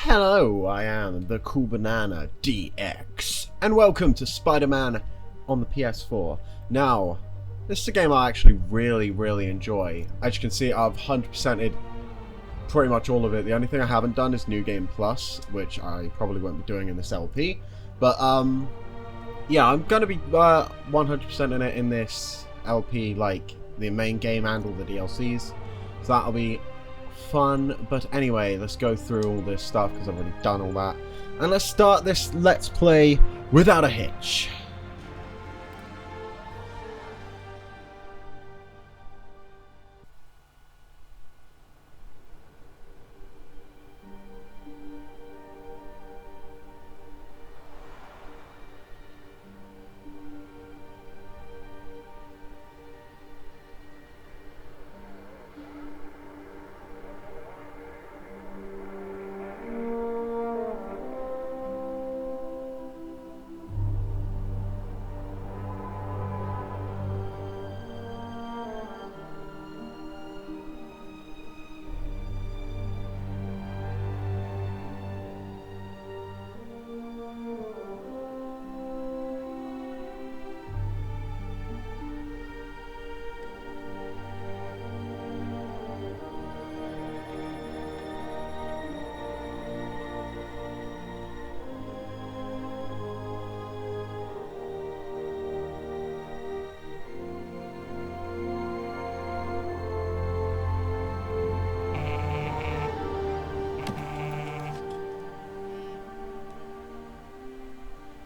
Hello, I am the CoolBanana DX, and welcome to Spider-Man on the PS4. Now, this is a game I actually really enjoy. As you can see, I've 100%ed pretty much all of it. The only thing I haven't done is New Game Plus, which I probably won't be doing in this LP. But, yeah, I'm going to be 100% in it in this LP, like the main game and all the DLCs. So that'll be fun. But anyway, let's go through all this stuff because I've already done all that. And let's start this Let's Play without a hitch.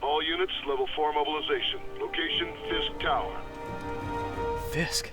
All units, level 4 mobilization. Location, Fisk Tower. Fisk?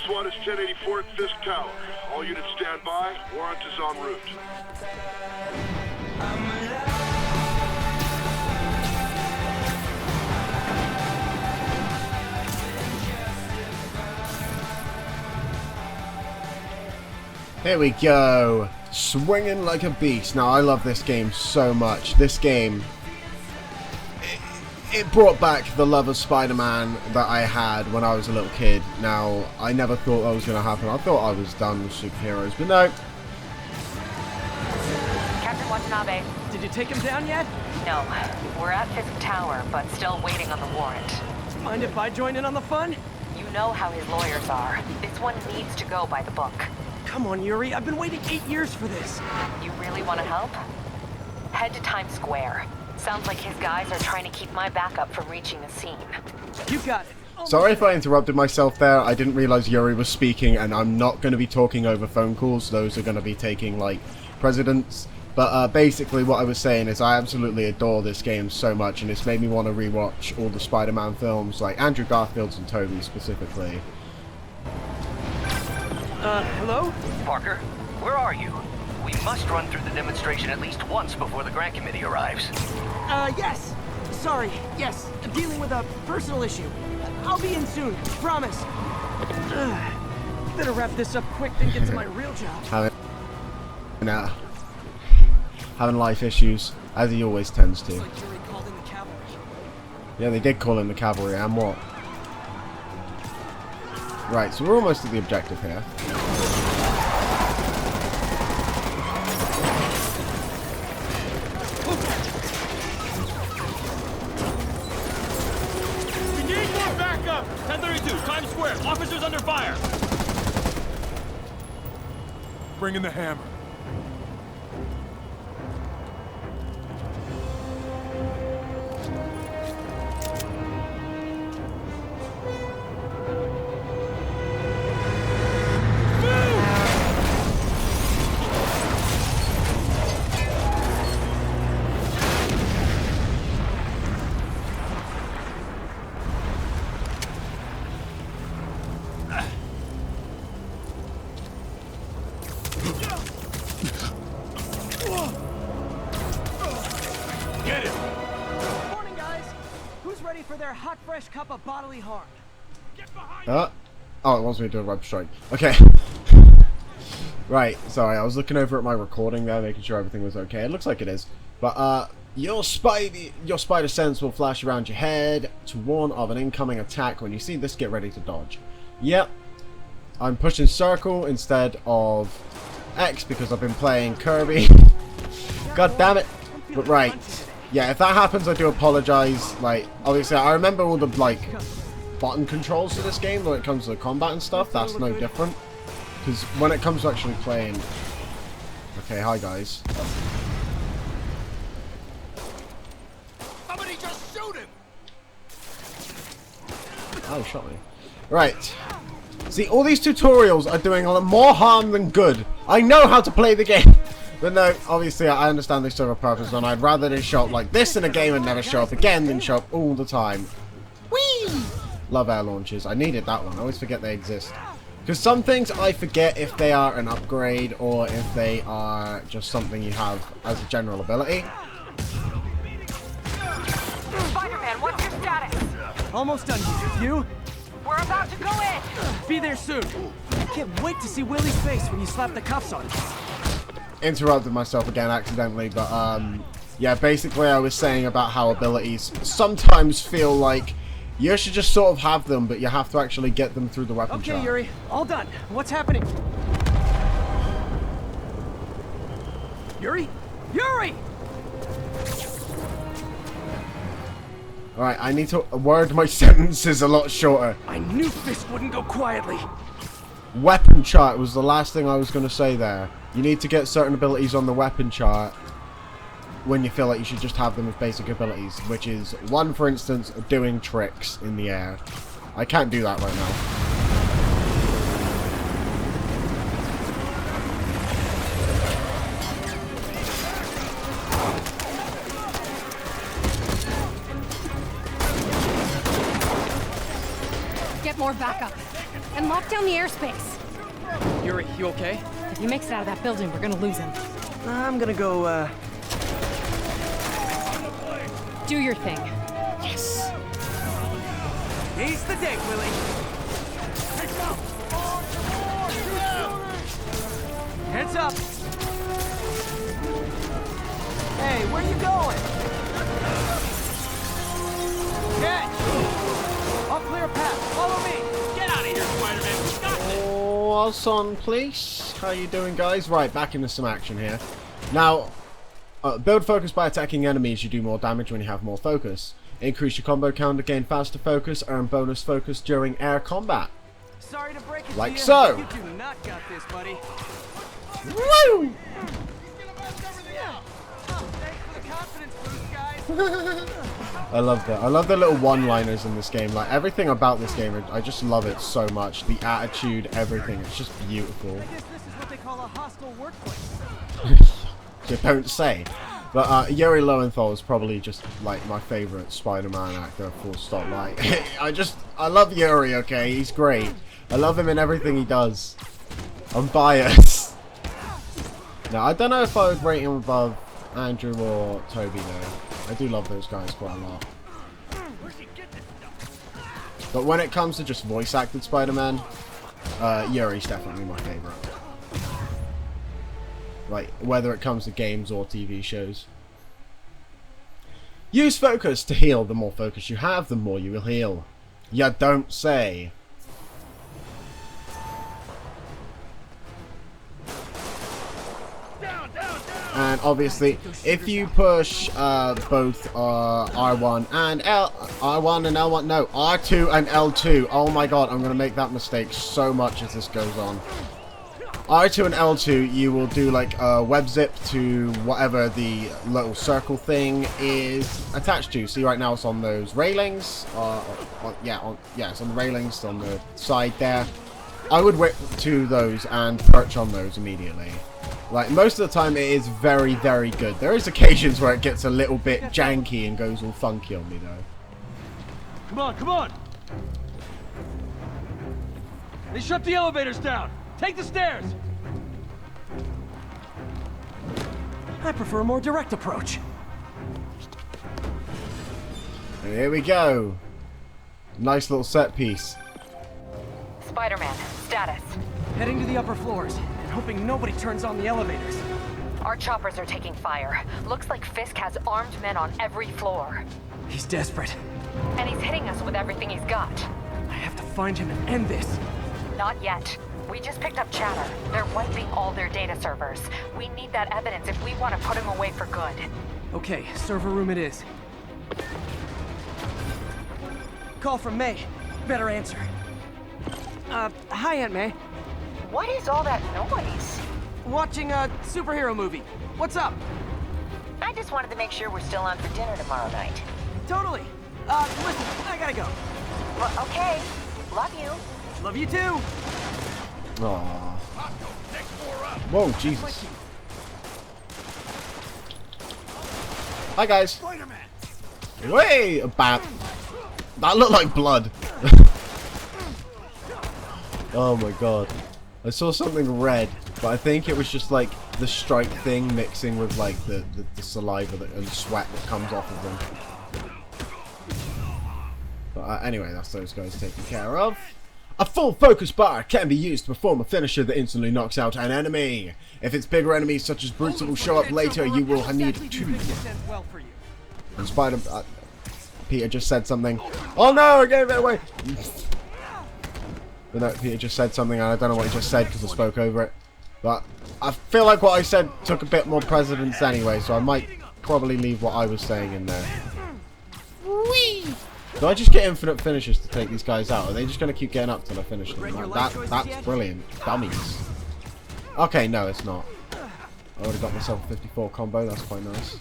SWAT is 1084 at Fisk Tower. All units stand by. Warrant is en route. Here we go. Swinging like a beast. Now, I love this game so much. This game, it brought back the love of Spider-Man that I had when I was a little kid. Now, I never thought that was going to happen. I thought I was done with superheroes, but no. Captain Watanabe. Did you take him down yet? No, we're at Fisk Tower, but still waiting on the warrant. Mind if I join in on the fun? You know how his lawyers are. This one needs to go by the book. Come on, Yuri. I've been waiting 8 years for this. You really want to help? Head to Times Square. Sounds like his guys are trying to keep my backup from reaching the scene. You got it. Sorry if I interrupted myself there. I didn't realize Yuri was speaking, and I'm not going to be talking over phone calls. Those are going to be taking, like, precedence. But basically what I was saying is I absolutely adore this game so much, and it's made me want to rewatch all the Spider-Man films, like Andrew Garfield's and Tobey specifically. Hello? Parker, where are you? We must run through the demonstration at least once before the grant committee arrives. Yes. Sorry, yes. Dealing with a personal issue. I'll be in soon, promise. Better wrap this up quick and get to my real job. Having life issues, as he always tends to. Looks like Yuri called in the cavalry. Yeah, they did call in the cavalry, and what? Right, so we're almost at the objective here. We need more backup! 1032, Times Square. Officers under fire! Bring in the hammer. Get it! Morning, guys. Who's ready for their hot, fresh cup of bodily harm? Get behind Oh, it wants me to do a web strike. Okay. Right, sorry, I was looking over at my recording there, making sure everything was okay. It looks like it is. But, your spider sense will flash around your head to warn of an incoming attack. When you see this, get ready to dodge. Yep. I'm pushing circle instead of X because I've been playing Kirby. God damn it. But right. Yeah, if that happens, I do apologize. Like, obviously, I remember all the, like, button controls for this game when it comes to the combat and stuff. That's no different. Because when it comes to actually playing... Okay, hi guys. Somebody just shoot him! Oh, he shot me. Right. See, all these tutorials are doing more harm than good. I know how to play the game. But no, obviously I understand they serve a purpose, and I'd rather they show up like this in a game and never show up again than show up all the time. Whee! Love air launches. I needed that one. I always forget they exist. Because some things I forget if they are an upgrade or if they are just something you have as a general ability. Spider-Man, what's your status? Almost done here. You? We're about to go in. Be there soon. Can't wait to see Willie's face when you slap the cuffs on him. Interrupted myself again accidentally, but yeah, basically I was saying about how abilities sometimes feel like you should just sort of have them, but you have to actually get them through the weapon chart. Okay, Yuri. All done. What's happening? Yuri? Yuri! Alright, I need to word my sentences a lot shorter. I knew Fisk wouldn't go quietly. Weapon chart was the last thing I was going to say there. You need to get certain abilities on the weapon chart when you feel like you should just have them as basic abilities, which is, one, for instance, doing tricks in the air. I can't do that right now. Get more backup. And lock down the airspace. Yuri, you okay? If he makes it out of that building, we're gonna lose him. I'm gonna go, Do your thing. Yes! He's the day, Willie! Heads up! Hey, where you going? Catch! I'll clear a path. Follow me! Get out of here, Spider-Man! We got this! Wilson, please. How you doing, guys? Right, back into some action here. Now, build focus by attacking enemies. You do more damage when you have more focus. Increase your combo counter, gain faster focus, earn bonus focus during air combat. Sorry to break it Like to you. so. You do not got this, buddy. Woo! Thanks for the confidence boost, guys. I love that. I love the little one-liners in this game. Like, everything about this game, I just love it so much. The attitude, everything. It's just beautiful. I guess this is what they call a hostile workplace. You don't say. But Yuri Lowenthal is probably just like my favorite Spider-Man actor, full stop. Like, I love Yuri, okay? He's great. I love him in everything he does. I'm biased. Now, I don't know if I would rate him above Andrew or Toby though. I do love those guys quite a lot. But when it comes to just voice acted Spider-Man, Yuri's definitely my favorite. Like, whether it comes to games or TV shows. Use focus to heal. The more focus you have, the more you will heal. You don't say. And obviously, if you push both R1 and L1, no, R2 and L2. Oh my god, I'm gonna make that mistake so much as this goes on. R2 and L2, you will do like a web zip to whatever the little circle thing is attached to. See, right now it's on those railings. It's on the railings on the side there. I would whip to those and perch on those immediately. Like, most of the time it is very, very good. There is occasions where it gets a little bit janky and goes all funky on me though. Come on, come on! They shut the elevators down! Take the stairs! I prefer a more direct approach. Here we go. Nice little set piece. Spider-Man, status. Heading to the upper floors and hoping nobody turns on the elevators. Our choppers are taking fire. Looks like Fisk has armed men on every floor. He's desperate. And he's hitting us with everything he's got. I have to find him and end this. Not yet. We just picked up chatter. They're wiping all their data servers. We need that evidence if we want to put him away for good. Okay, server room it is. Call from May. Better answer. Hi, Aunt May. What is all that noise? Watching a superhero movie. What's up? I just wanted to make sure we're still on for dinner tomorrow night. Totally. Listen, I gotta go. Well, okay. Love you. Love you too. Aww. Whoa, Jesus. Hi, guys. Way, a bat. That looked like blood. Oh my god. I saw something red, but I think it was just like the stripe thing mixing with like the saliva and sweat that comes off of them. But anyway, that's those guys taken care of. A full focus bar can be used to perform a finisher that instantly knocks out an enemy. If it's bigger enemies such as brutes that will show up later, you will need to. And Peter just said something. Oh no, I gave it away! But no, Peter just said something and I don't know what he just said because I spoke over it. But I feel like what I said took a bit more precedence anyway, so I might probably leave what I was saying in there. Whee! Do I just get infinite finishes to take these guys out? Are they just going to keep getting up till I finish them? Like, that's brilliant. Dummies. Okay, no, it's not. I already got myself a 54 combo. That's quite nice.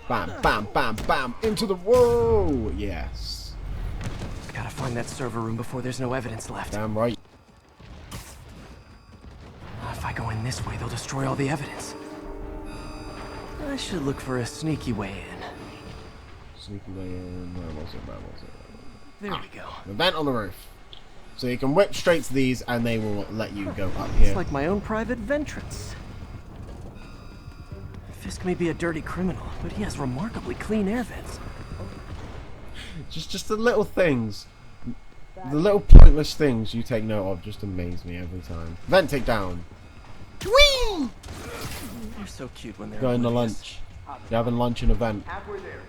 Bam, bam, bam, bam. Into the whoa! Yes. Gotta find that server room before there's no evidence left. Damn right. If I go in this way, they'll destroy all the evidence. I should look for a sneaky way in. Sneaky way in. Where was it? Where was it? There we go. The vent on the roof. So you can whip straight to these and they will let you go up here. It's like my own private ventrance. Fisk may be a dirty criminal, but he has remarkably clean air vents. Just the little things. The little pointless things you take note of just amaze me every time. Vent take down. Whee! They're so cute when they're Going to lunch. You're having lunch in a vent. Halfway there.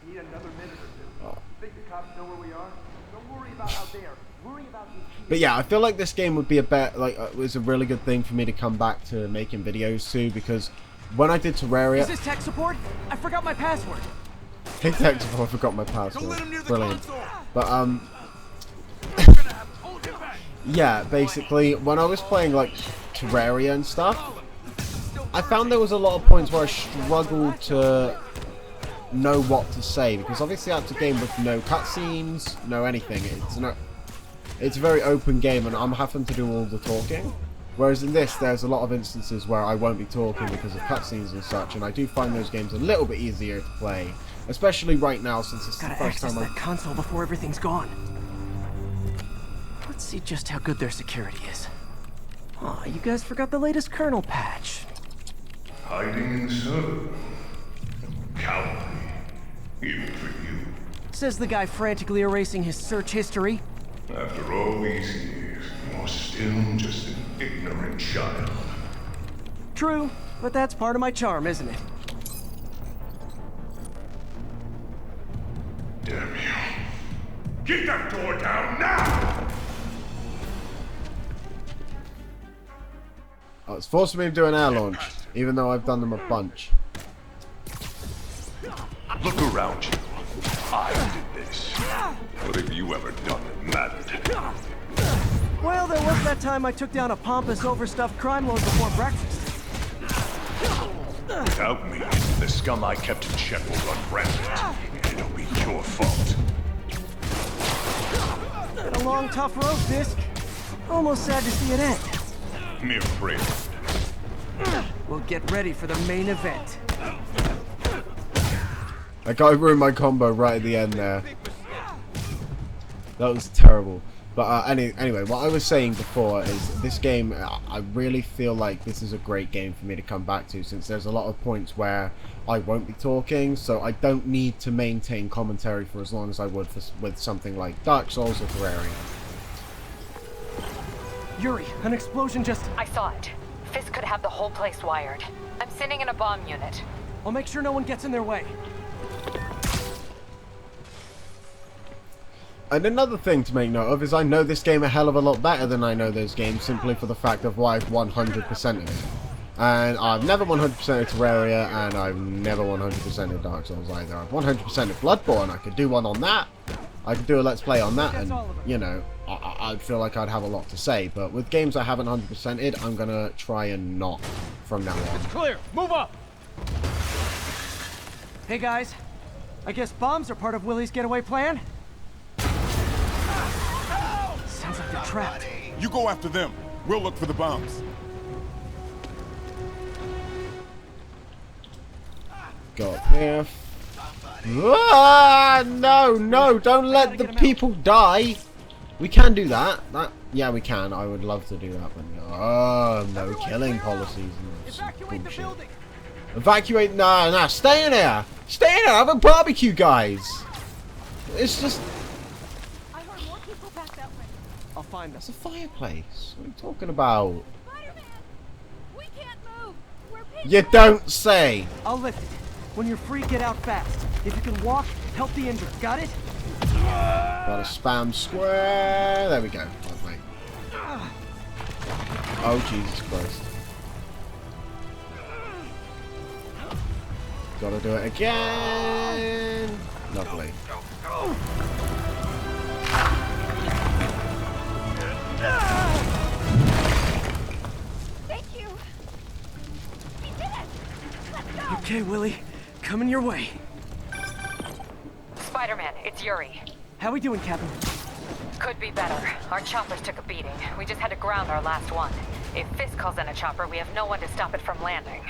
Need another minute or two. Think the cops know where we are? Don't worry about out there. Worry about the here. But yeah, I feel like this game would be a bet. Like, it was a really good thing for me to come back to making videos too, because when I did Terraria. Is this tech support? I forgot my password. Hey, tech support, I forgot my password. Brilliant. But yeah, basically, when I was playing like Terraria and stuff, I found there was a lot of points where I struggled to know what to say, because obviously that's a game with no cutscenes, no anything. It's a very open game, and I'm having to do all the talking. Whereas in this, there's a lot of instances where I won't be talking because of cutscenes and such, and I do find those games a little bit easier to play, especially right now since it's the first time that console before everything's gone. Let's see just how good their security is. Aw, you guys forgot the latest kernel patch. Hiding in the server. Cowardly. Even for you. Says the guy frantically erasing his search history. After all these years, you're still just an ignorant child. True, but that's part of my charm, isn't it? Damn you. Get that door down now! Oh, it's forcing me to do an air launch, even though I've done them a bunch. Look around you. I did this. What have you ever done that mattered? Well, there was that time I took down a pompous, overstuffed crime lord before breakfast. Without me, the scum I kept in check will run rampant. It'll be your fault. Been a long, tough road, Fisk. Almost sad to see it end. Mere prelude. We'll get ready for the main event. I got to ruin my combo right at the end there. That was terrible. But anyway, what I was saying before is this game, I really feel like this is a great game for me to come back to, since there's a lot of points where I won't be talking, so I don't need to maintain commentary for as long as I would with something like Dark Souls or Terraria. Yuri, an explosion just... I saw it. Fisk could have the whole place wired. I'm sending in a bomb unit. I'll make sure no one gets in their way. And another thing to make note of is I know this game a hell of a lot better than I know those games, simply for the fact of why I've 100%ed it. And I've never 100%ed Terraria, and I've never 100%ed Dark Souls either. I've 100%ed Bloodborne. I could do one on that. I could do a Let's Play on that, and, you know, I'd feel like I'd have a lot to say. But with games I haven't 100%ed, I'm going to try and not from now on. It's clear. Move up. Hey guys, I guess bombs are part of Willie's getaway plan? Sounds like they're trapped. You go after them. We'll look for the bombs. Go up here. Ah, no, don't let the people die. We can do that. Yeah, we can. I would love to do that, but no killing policies and Evacuate the bullshit. building! Evacuate? Nah, stay in here. Stay in here. Have a barbecue, guys. It's just... I heard more people back that way. I'll find It's us. a fireplace. What are you talking about? Spider-Man! We can't move! We're pinned You down. don't say. I'll lift it. When you're free, get out fast. If you can walk, help the injured. Got it? Gotta spam square. There we go. Lovely. Oh, Jesus Christ. Gotta do it again. Lovely. Thank you! We did it! Let's go! Okay, Willie. Coming your way. Spider-Man, it's Yuri. How we doing, Captain? Could be better. Our choppers took a beating. We just had to ground our last one. If Fisk calls in a chopper, we have no one to stop it from landing.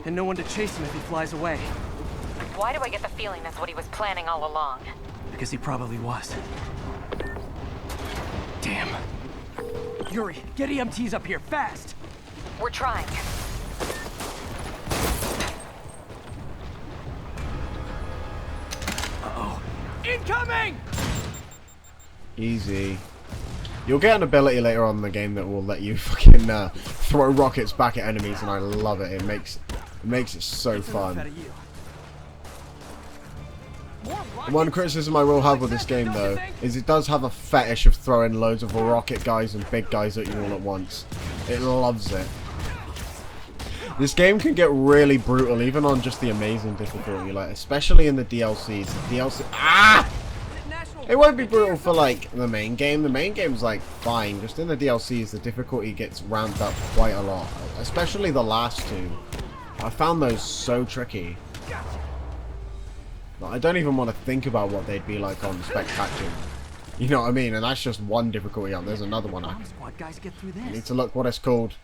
And no one to chase him if he flies away. Why do I get the feeling that's what he was planning all along? Because he probably was. Damn. Yuri, get EMTs up here, fast! We're trying. Uh-oh. Incoming! Easy. You'll get an ability later on in the game that will let you fucking throw rockets back at enemies, and I love it. It makes it so fun. One criticism I will have with this game, though, is it does have a fetish of throwing loads of rocket guys and big guys at you all at once. It loves it. This game can get really brutal, even on just the amazing difficulty, like especially in the DLCs. The DLC, it won't be brutal for like the main game. The main game's like fine. Just in the DLCs, the difficulty gets ramped up quite a lot, especially the last two. I found those so tricky. I don't even want to think about what they'd be like on Spectacular. You know what I mean? And that's just one difficulty up. There's another one. I Squad guys get through need this. to look what it's called.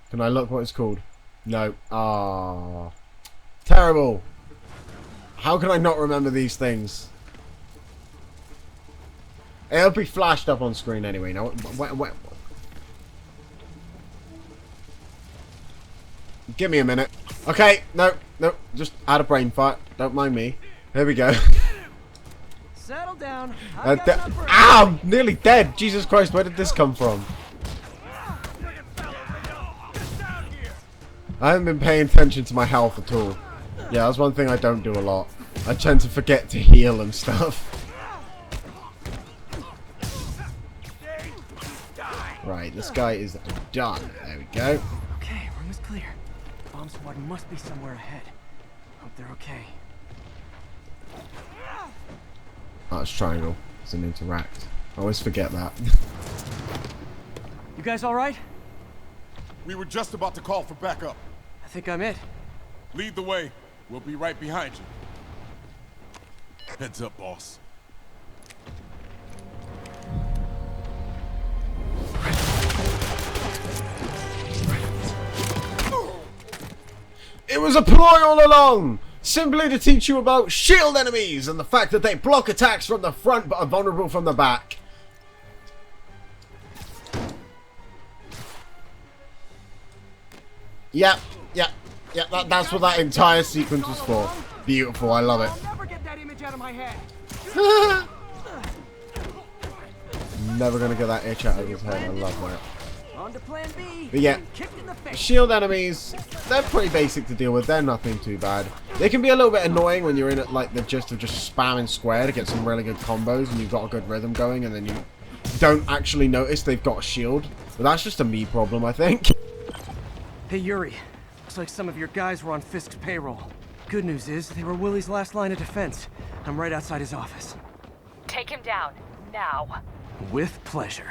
Can I look what it's called? No. Ah, terrible. How can I not remember these things? It'll be flashed up on screen anyway. Now, give me a minute. Okay, no, just had a brain fart. Don't mind me. Here we go. Settle down. I got number. Ow! Nearly dead. Jesus Christ, where did this come from? I haven't been paying attention to my health at all. Yeah, that's one thing I don't do a lot. I tend to forget to heal and stuff. Right, this guy is done. There we go. Okay, room is clear. Bomb squad must be somewhere ahead. Hope they're okay. Oh, it's triangle. It's an interact. I always forget that. You guys all right? We were just about to call for backup. I think I'm it. Lead the way. We'll be right behind you. Heads up, boss. It was a ploy all along! Simply to teach you about shield enemies and the fact that they block attacks from the front but are vulnerable from the back. Yep, yep, yep. That's what that entire sequence was for. Beautiful. I love it. I'll never get that image out of my head. Never gonna get that itch out of his head. I love that. On to plan B. But yeah, Kicked in the face. shield enemies, they're pretty basic to deal with. They're nothing too bad. They can be a little bit annoying when you're in it like the gist of just spamming square to get some really good combos and you've got a good rhythm going and then you don't actually notice they've got a shield. But that's just a me problem, I think. Hey Yuri, looks like some of your guys were on Fisk's payroll. Good news is they were Willie's last line of defense. I'm right outside his office. Take him down, now. With pleasure.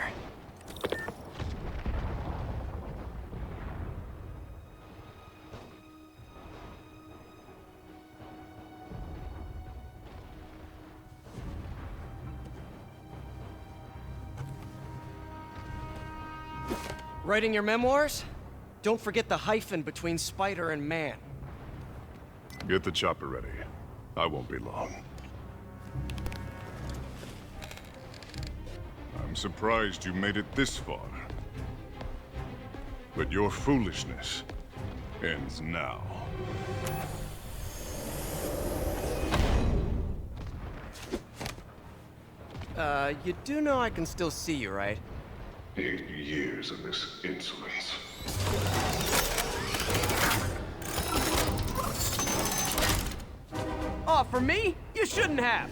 Writing your memoirs? Don't forget the hyphen between spider and man. Get the chopper ready. I won't be long. I'm surprised you made it this far. But your foolishness ends now. You do know I can still see you, right? 8 years of this insolence. Oh, for me? You shouldn't have.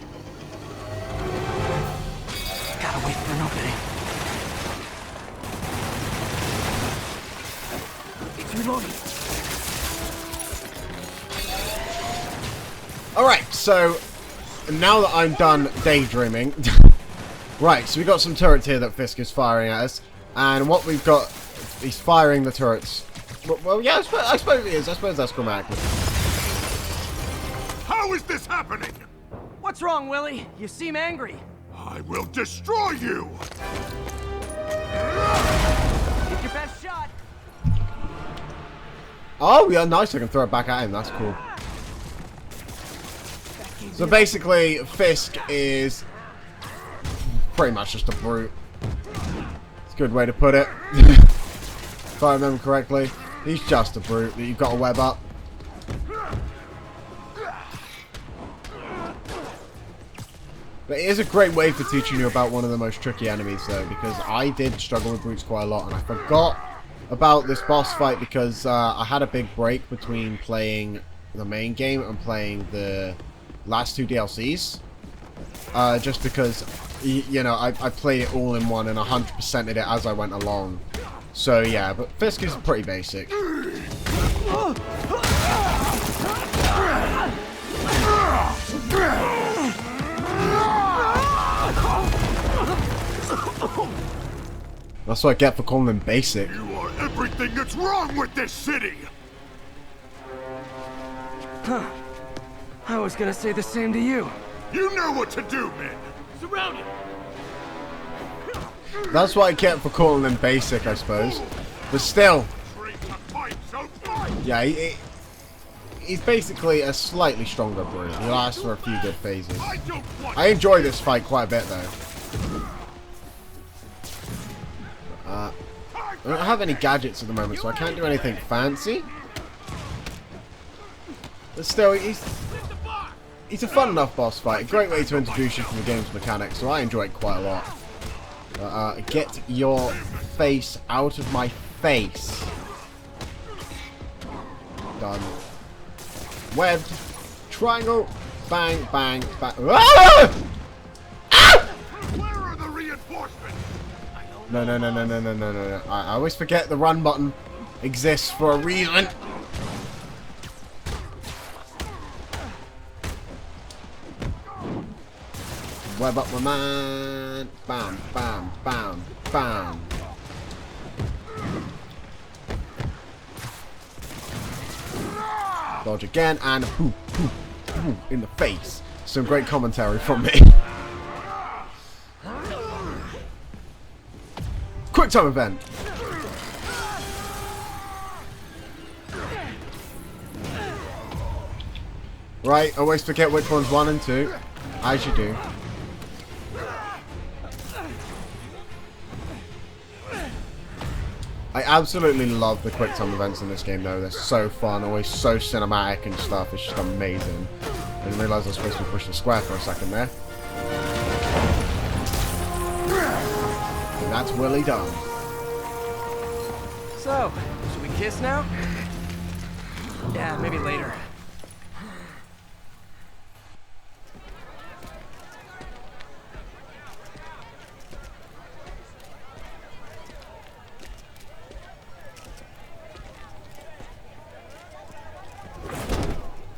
Gotta wait for an opening. It's reloading. Alright, so now that I'm done daydreaming. Right, so we got some turrets here that Fisk is firing at us. And what we've got, he's firing the turrets. Well, yeah, I suppose it is. I suppose that's grammatically. How is this happening? What's wrong, Willie? You seem angry. I will destroy you! Take your best shot. Oh, yeah, nice. I can throw it back at him. That's cool. So basically, Fisk is pretty much just a brute. It's a good way to put it. If I remember correctly. He's just a brute that you've got to web up. But it is a great way for teaching you about one of the most tricky enemies, though, because I did struggle with brutes quite a lot, and I forgot about this boss fight because I had a big break between playing the main game and playing the last 2 DLCs. Just because, you know, I played it all in one and 100%ed it as I went along. So yeah, but Fisk is pretty basic. That's what I get for calling him basic. You are everything that's wrong with this city! Huh. I was gonna say the same to you. You know what to do, men! Surrounded. That's what I get for calling him basic, I suppose. But still, Train to fight, so fight! yeah, he's basically a slightly stronger brute. He lasts for a few good phases. I don't want I enjoy this fight quite a bit, though. I don't have any gadgets at the moment, so I can't do anything fancy. But still, he's a fun enough boss fight. A great way to introduce you to the game's mechanics, so I enjoy it quite a lot. Get your face out of my face. Done. Webbed. Triangle. Bang, bang, bang. Ah! Where are the reinforcements? No. I always forget the run button exists for a reason. Web up my man. Bam, bam, bam, bam. Dodge again and boom, boom, boom in the face. Some great commentary from me. Quick time event. Right, always forget which one's 1 and 2, as you do. I absolutely love the quick time events in this game though. They're so fun, always so cinematic and stuff. It's just amazing. I didn't realise I was supposed to be pushing square for a second there. And that's Willie done. So, should we kiss now? Yeah, maybe later.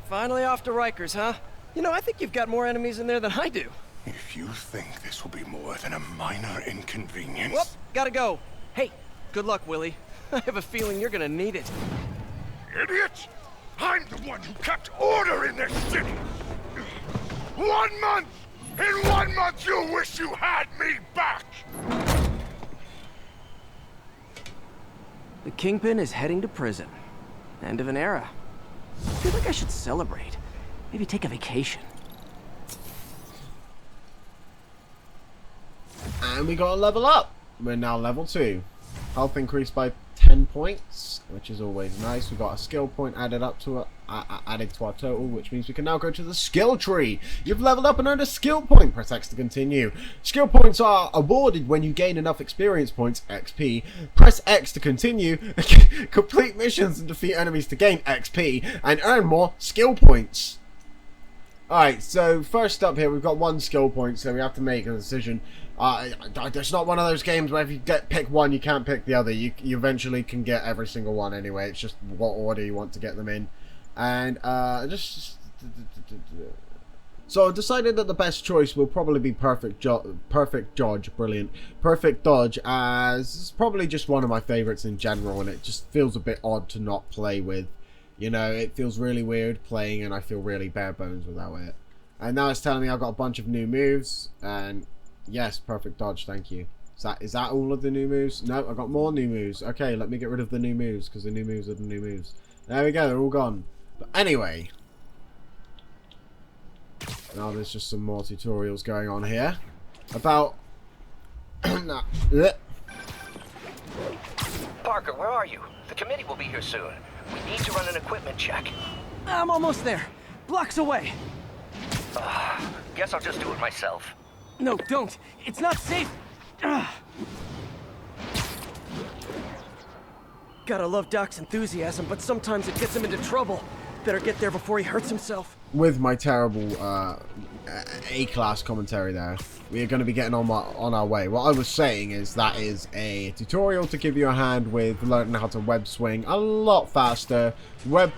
Finally off to Rikers, huh? You know, I think you've got more enemies in there than I do. If you think this will be more than a minor inconvenience... Whoop, gotta go. Hey, good luck, Willie. I have a feeling you're gonna need it. Idiot! I'm the one who kept order in this city! 1 month! In 1 month you'll wish you had me back! The Kingpin is heading to prison. End of an era. I feel like I should celebrate. Maybe take a vacation. And we got a level up. We're now level 2. Health increased by 10 points, which is always nice. We got a skill point added to our total, which means we can now go to the skill tree. You've leveled up and earned a skill point. Press X to continue. Skill points are awarded when you gain enough experience points, XP. Press X to continue. Complete missions and defeat enemies to gain XP and earn more skill points. Alright, so first up here, we've got 1 skill point, so we have to make a decision. It's not one of those games where if you pick one, you can't pick the other. You eventually can get every single one anyway. It's just what order you want to get them in. And, so I decided that the best choice will probably be Perfect Dodge, brilliant. Perfect Dodge, as it's probably just one of my favorites in general, and it just feels a bit odd to not play with. You know, it feels really weird playing, and I feel really bare bones without it. And now it's telling me I've got a bunch of new moves, and yes, Perfect Dodge, thank you. Is that all of the new moves? No, I've got more new moves. Okay, let me get rid of the new moves, because the new moves are the new moves. There we go, they're all gone. But anyway, now there's just some more tutorials going on here about... Parker, where are you? The committee will be here soon. We need to run an equipment check. I'm almost there. Blocks away. Guess I'll just do it myself. No, don't. It's not safe. Gotta love Doc's enthusiasm, but sometimes it gets him into trouble. Better get there before he hurts himself. With my terrible A-class commentary there, we are going to be getting on our way. What I was saying is that is a tutorial to give you a hand with learning how to web swing a lot faster. Web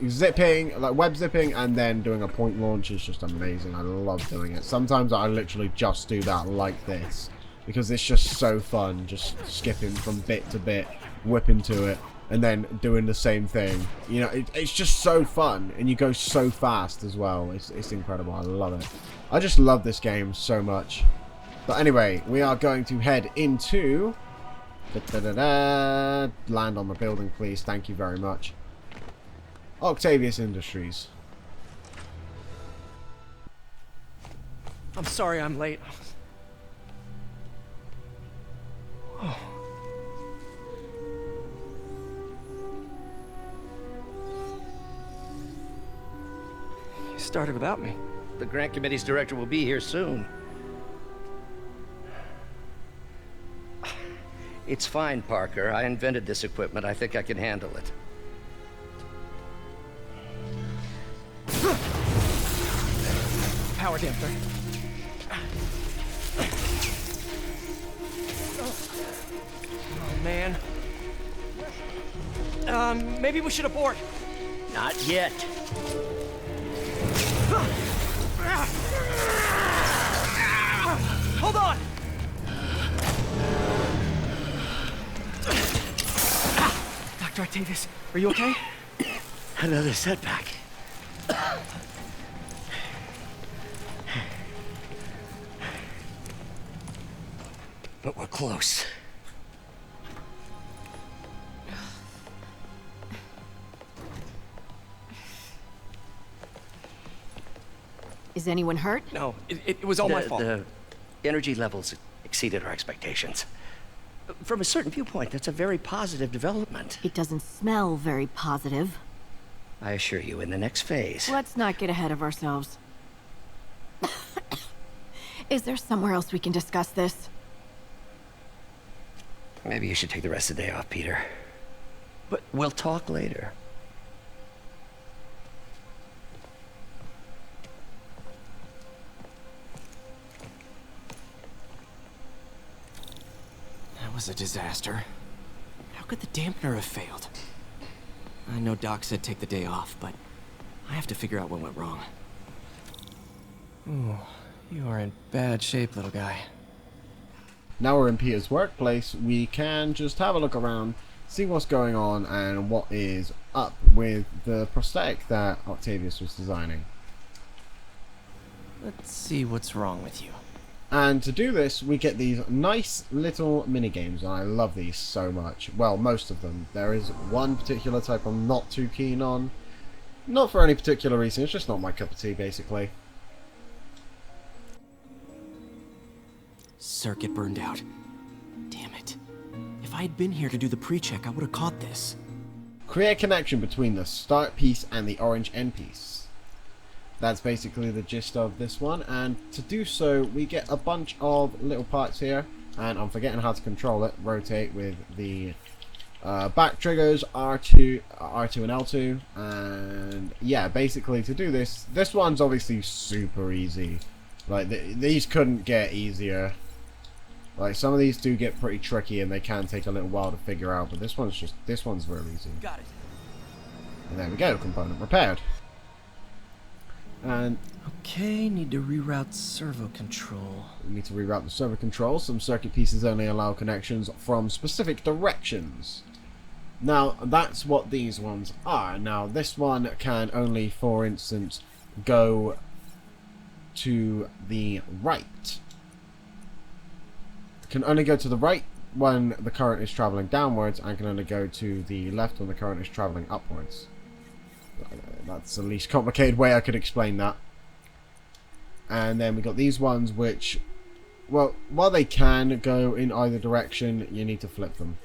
zipping, like web zipping, and then doing a point launch is just amazing. I love doing it. Sometimes I literally just do that like this because it's just so fun, just skipping from bit to bit, whipping to it, and then doing the same thing. You know, it's just so fun, and you go so fast as well. It's incredible. I love it. I just love this game so much. But anyway, we are going to head into... Land on the building, please. Thank you very much. Octavius Industries. I'm sorry I'm late. Oh. You started without me. The grant committee's director will be here soon. It's fine, Parker. I invented this equipment. I think I can handle it. Power damper. Oh, man. Maybe we should abort. Not yet. Hold on! Dr. Octavius, are you okay? Another setback. But we're close. Is anyone hurt? No, it was all my fault. The energy levels exceeded our expectations. From a certain viewpoint, that's a very positive development. It doesn't smell very positive. I assure you, in the next phase... Let's not get ahead of ourselves. Is there somewhere else we can discuss this? Maybe you should take the rest of the day off, Peter. But we'll talk later. That was a disaster. How could the dampener have failed? I know Doc said take the day off, but I have to figure out what went wrong. Ooh, you are in bad shape, little guy. Now we're in Peter's workplace, we can just have a look around, see what's going on and what is up with the prosthetic that Octavius was designing. Let's see what's wrong with you. And to do this, we get these nice little mini games, and I love these so much. Well, most of them. There is one particular type I'm not too keen on. Not for any particular reason, it's just not my cup of tea, basically. Circuit burned out. Damn it. If I had been here to do the pre-check, I would have caught this. Create a connection between the start piece and the orange end piece. That's basically the gist of this one, and to do so we get a bunch of little parts here, and I'm forgetting how to control it. Rotate with the back triggers, R2 and L2, and yeah, basically to do this one's obviously super easy. Like these couldn't get easier. Like some of these do get pretty tricky and they can take a little while to figure out, but this one's real easy. Got it. And there we go, component repaired. And okay, need to reroute servo control. We need to reroute the servo control. Some circuit pieces only allow connections from specific directions. Now that's what these ones are. Now this one can only, for instance, go to the right. Can only go to the right when the current is traveling downwards, and can only go to the left when the current is traveling upwards. That's the least complicated way I could explain that. And then we got these ones which, well, while they can go in either direction, you need to flip them.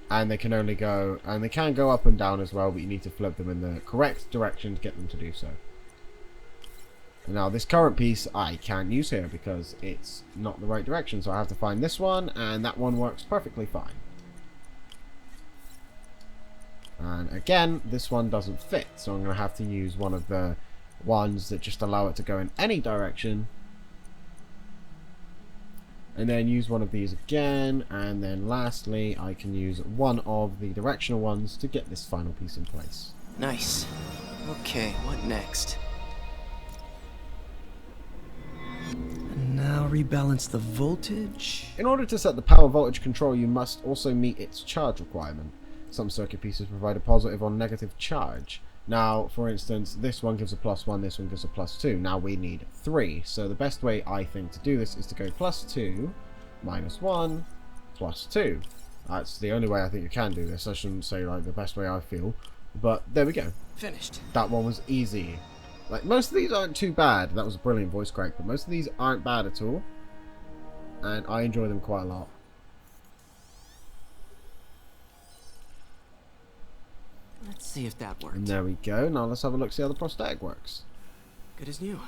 And they can only go, and they can go up and down as well, but you need to flip them in the correct direction to get them to do so. Now this current piece I can't use here because it's not the right direction, so I have to find this one, and that one works perfectly fine. And again, this one doesn't fit, so I'm going to have to use one of the ones that just allow it to go in any direction. And then use one of these again, and then lastly I can use one of the directional ones to get this final piece in place. Nice. Okay, what next? And now rebalance the voltage. In order to set the power voltage control, you must also meet its charge requirement. Some circuit pieces provide a positive or negative charge. Now, for instance, this one gives a +1, this one gives a +2. Now we need 3. So the best way I think to do this is to go +2, -1, +2. That's the only way I think you can do this. I shouldn't say like the best way I feel, but there we go. Finished. That one was easy. Like most of these aren't too bad. That was a brilliant voice crack, but most of these aren't bad at all, and I enjoy them quite a lot. Let's see if that worked. And there we go. Now let's have a look, see how the prosthetic works. Good as new.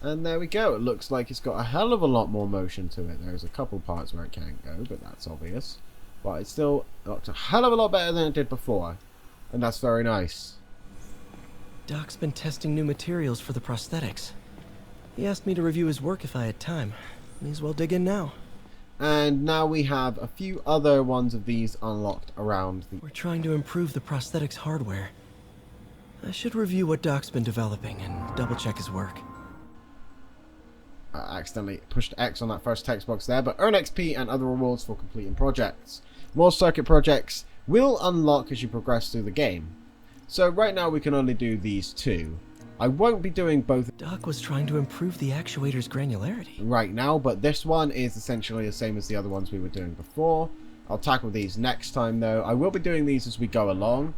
And there we go. It looks like it's got a hell of a lot more motion to it. There's a couple parts where it can't go, but that's obvious. But it still looks a hell of a lot better than it did before. And that's very nice. Doc's been testing new materials for the prosthetics. He asked me to review his work if I had time. May as well dig in now. And now we have a few other ones of these unlocked around the... We're trying to improve the prosthetics hardware. I should review what Doc's been developing and double-check his work. I accidentally pushed X on that first text box there, but earn XP and other rewards for completing projects. More circuit projects will unlock as you progress through the game. So right now we can only do these 2. I won't be doing both. Doc was trying to improve the actuator's granularity right now, but this one is essentially the same as the other ones we were doing before. I'll tackle these next time though. I will be doing these as we go along.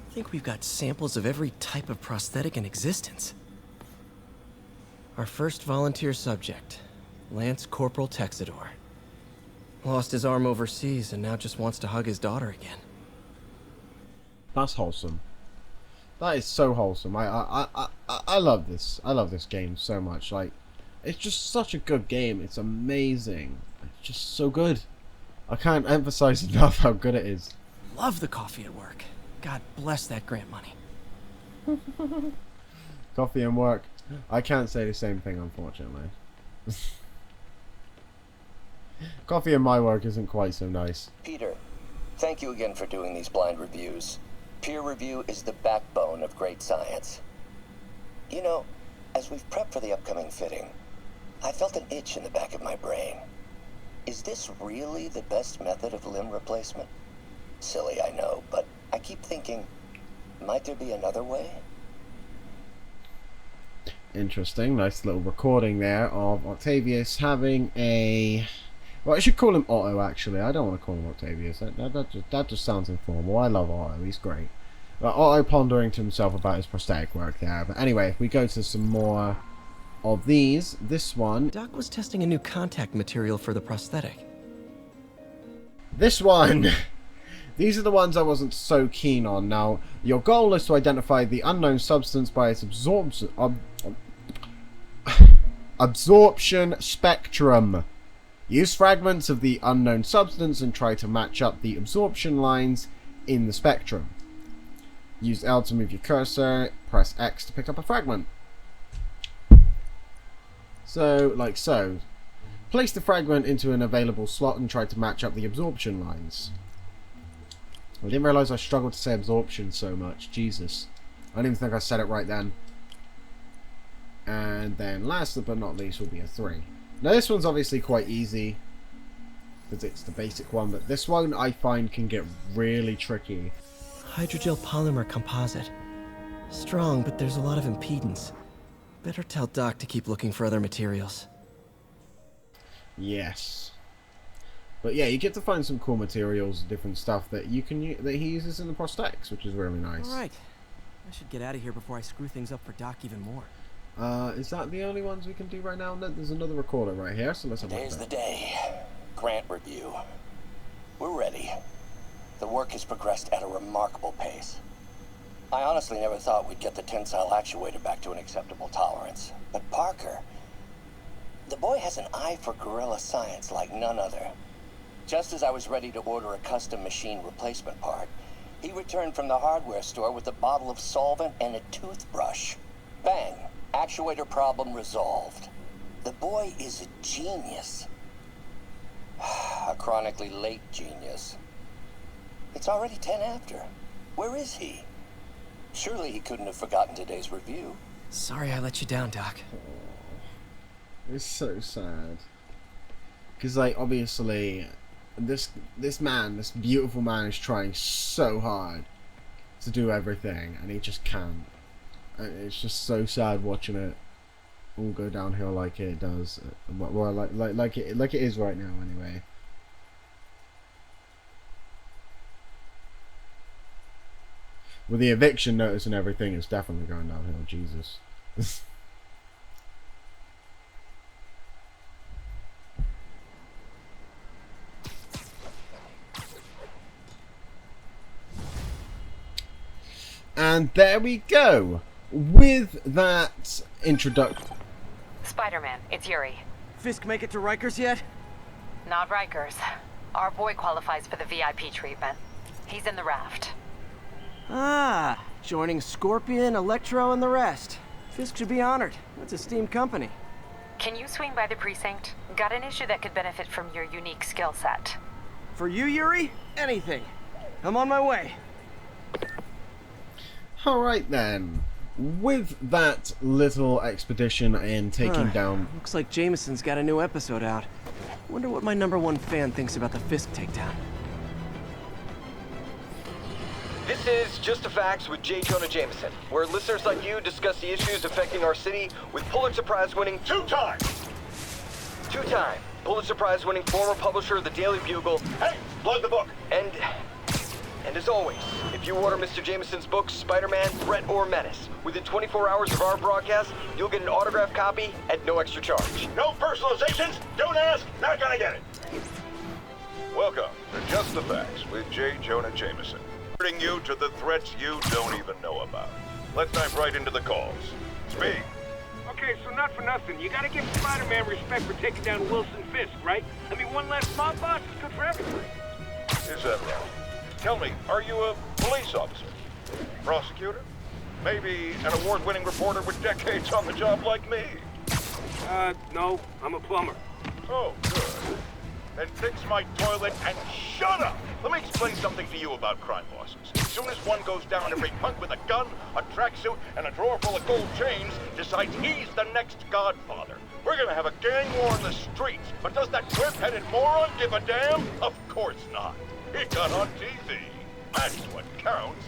I think we've got samples of every type of prosthetic in existence. Our first volunteer subject, Lance Corporal Texador. Lost his arm overseas and now just wants to hug his daughter again. That's wholesome. That is so wholesome. I love this. I love this game so much. Like, it's just such a good game. It's amazing. It's just so good. I can't emphasize enough how good it is. Love the coffee at work. God bless that grant money. Coffee and work. I can't say the same thing, unfortunately. Coffee and my work isn't quite so nice. Peter, thank you again for doing these blind reviews. Peer review is the backbone of great science. You know, as we've prepped for the upcoming fitting, I felt an itch in the back of my brain. Is this really the best method of limb replacement? Silly, I know, but I keep thinking, might there be another way? Interesting. Nice little recording there of Octavius having a... Well, I should call him Otto, actually. I don't want to call him Octavius. That just sounds informal. I love Otto. He's great. But Otto pondering to himself about his prosthetic work there. But anyway, if we go to some more of these, this one... Doc was testing a new contact material for the prosthetic. This one! These are the ones I wasn't so keen on. Now, your goal is to identify the unknown substance by its absorption spectrum. Use fragments of the unknown substance and try to match up the absorption lines in the spectrum. Use L to move your cursor, press X to pick up a fragment. So, like so. Place the fragment into an available slot and try to match up the absorption lines. I didn't realise I struggled to say absorption so much. Jesus. I didn't even think I said it right then. And then last but not least will be a 3. Now this one's obviously quite easy, because it's the basic one, but this one I find can get really tricky. Hydrogel polymer composite. Strong, but there's a lot of impedance. Better tell Doc to keep looking for other materials. Yes. But yeah, you get to find some cool materials, different stuff that you can that he uses in the prosthetics, which is really nice. Alright. I should get out of here before I screw things up for Doc even more. Is that the only ones we can do right now? No, there's another recorder right here, so let's have a look. Today's the day. Grant review. We're ready. The work has progressed at a remarkable pace. I honestly never thought we'd get the tensile actuator back to an acceptable tolerance. But Parker, the boy has an eye for guerrilla science like none other. Just as I was ready to order a custom machine replacement part, he returned from the hardware store with a bottle of solvent and a toothbrush. Bang! Actuator problem resolved. The boy is a genius. A chronically late genius. It's already 10 after. Where is he? Surely he couldn't have forgotten today's review. Sorry I let you down, Doc. It's so sad. Because, like, obviously, this man, this beautiful man is trying so hard to do everything, and he just can't. And it's just so sad watching it all go downhill like it does. Well, like it is right now, anyway. With the eviction notice and everything, it's definitely going downhill. Jesus. And there we go. With that introduction. Spider-Man, it's Yuri. Fisk make it to Rikers yet? Not Rikers. Our boy qualifies for the VIP treatment. He's in the raft. Ah, joining Scorpion, Electro, and the rest. Fisk should be honored. That's a steam company. Can you swing by the precinct? Got an issue that could benefit from your unique skill set. For you, Yuri? Anything. I'm on my way. Alright then. With that little expedition in taking down... Looks like Jameson's got a new episode out. Wonder what my #1 fan thinks about the Fisk takedown. This is Just the Facts with J. Jonah Jameson, where listeners like you discuss the issues affecting our city with Pulitzer Prize-winning two-time Pulitzer Prize-winning former publisher of the Daily Bugle. Hey, plug the book. And And as always, if you order Mr. Jameson's book, Spider-Man, Threat or Menace, within 24 hours of our broadcast, you'll get an autographed copy at no extra charge. No personalizations. Don't ask. Not gonna get it. Welcome to Just the Facts with J. Jonah Jameson. Alerting you to the threats you don't even know about. Let's dive right into the calls. Speak. Okay, so not for nothing. You gotta give Spider-Man respect for taking down Wilson Fisk, right? I mean, one less mob boss is good for everybody. Is that right? Tell me, are you a police officer? Prosecutor? Maybe an award-winning reporter with decades on the job like me? No, I'm a plumber. Oh, good. Then fix my toilet and shut up! Let me explain something to you about crime bosses. As soon as one goes down, every punk with a gun, a tracksuit, and a drawer full of gold chains decides he's the next godfather. We're gonna have a gang war in the streets, but does that whip-headed moron give a damn? Of course not. He got on TV. That's what counts.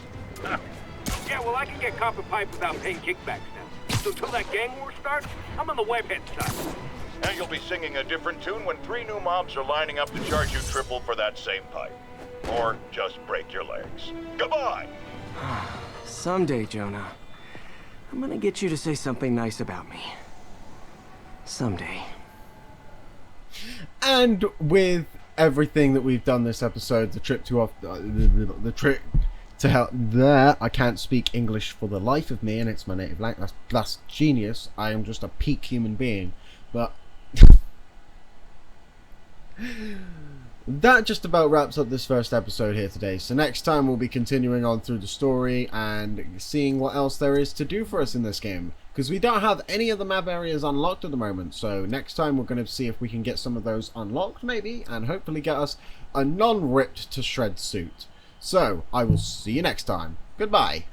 Yeah, well, I can get copper pipe without paying kickbacks now. So until that gang war starts, I'm on the webhead side. And you'll be singing a different tune when 3 new mobs are lining up to charge you triple for that same pipe. Or just break your legs. Goodbye! Someday, Jonah, I'm gonna get you to say something nice about me. Someday. And with everything that we've done this episode, the trip to hell, there, I can't speak English for the life of me, and it's my native language. That's genius. I am just a peak human being. But that just about wraps up this first episode here today. So next time we'll be continuing on through the story and seeing what else there is to do for us in this game, because we don't have any of the map areas unlocked at the moment. So next time we're going to see if we can get some of those unlocked maybe, and hopefully get us a non-ripped to shreds suit. So I will see you next time. Goodbye.